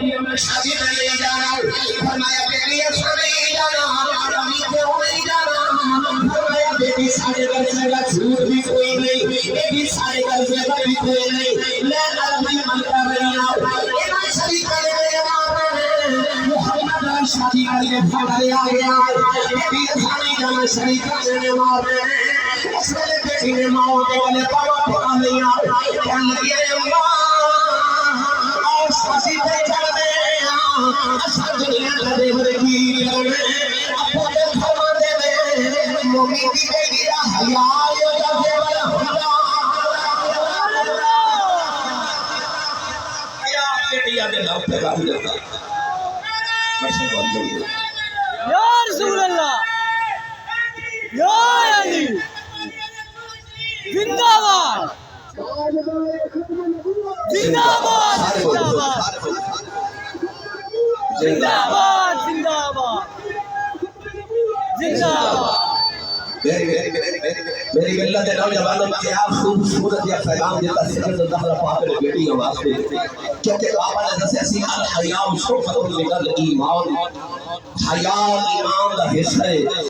बेटियों में शादी में ले जाना फरमाया बेटी नहीं जाना अभी क्यों नहीं जाना फरमाया बेटी सारे घर से झूठ भी कोई नहीं बेटी सारे घर से भी कोई नहीं मैं अरबी मन कर रही हूं इन्हें सही करने मोहम्मद शादी वाले फटारे आ गया बेटी खाने जाना सही करने वाले उसने बेटी ने मां के वाले पापा पकड़ लिया कहने लगे अम्मा और शादी पे चल दे अच्छा दुनिया का देवर की लगे अपने खबर दे दे मम्मी की बेटी का हया यो का देवर होला हया बेटी आगे लाओ पे काफी जाता या रसूल अल्लाह या अली जिंदाबाद जिंदाबाद जिंदाबाद जिंदाबाद जिंदाबाद मेरी मिल्लत नौजवानों के आप खूबसूरत या पैगाम देता सिकंदर ज़हरा पाक ने बेटी के वास्ते क्योंकि बाबा ने जैसे ऐसी अल हया शोफतुल मिनल ईमान हया ईमान का हिस्सा है।